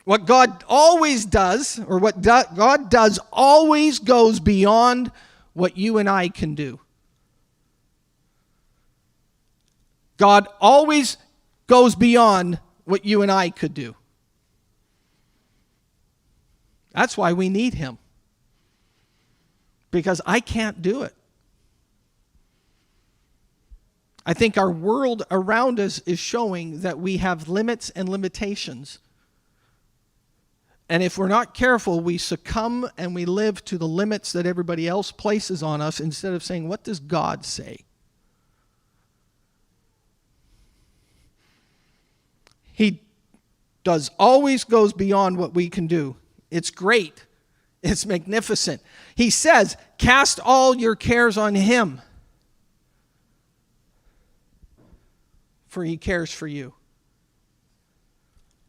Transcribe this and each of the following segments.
What God always does, or what God does always goes beyond what you and I can do. God always goes beyond what you and I could do. That's why we need him. Because I can't do it. I think our world around us is showing that we have limits and limitations. And if we're not careful, we succumb and we live to the limits that everybody else places on us instead of saying, what does God say? He always goes beyond what we can do. It's great. It's magnificent. He says, cast all your cares on him, for he cares for you.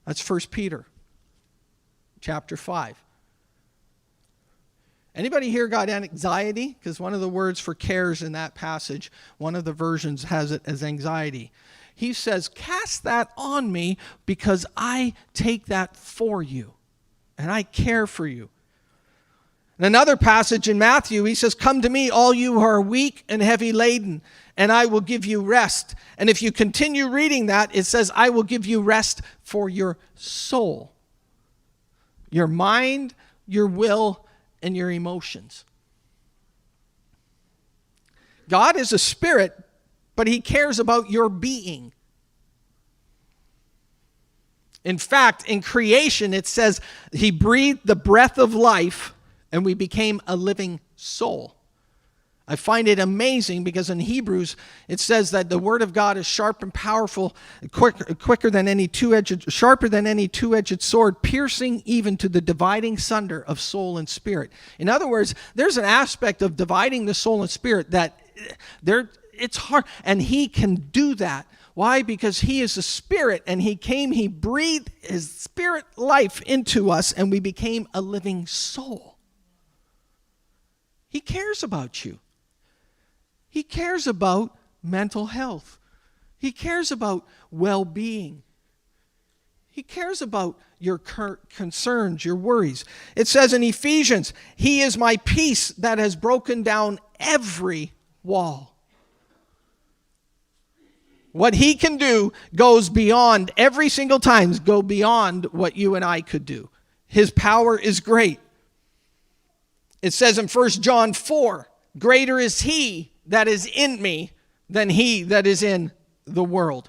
That's 1 Peter chapter 5. Anybody here got anxiety? Because one of the words for cares in that passage, one of the versions has it as anxiety. He says, cast that on me because I take that for you and I care for you. In another passage in Matthew, he says, come to me, all you who are weak and heavy laden, and I will give you rest. And if you continue reading that, it says, I will give you rest for your soul, your mind, your will, and your emotions. God is a spirit, but he cares about your being. In fact, in creation, it says he breathed the breath of life and we became a living soul. I find it amazing because in Hebrews, it says that the word of God is sharp and powerful, sharper than any two-edged sword, piercing even to the dividing sunder of soul and spirit. In other words, there's an aspect of dividing the soul and spirit that it's hard, and he can do that. Why? Because he is a spirit, and he breathed his spirit life into us, and we became a living soul. He cares about you. He cares about mental health. He cares about well-being. He cares about your concerns, your worries. It says in Ephesians, he is my peace that has broken down every wall. What he can do goes beyond, every single time, go beyond what you and I could do. His power is great. It says in 1 John 4, greater is he that is in me than he that is in the world.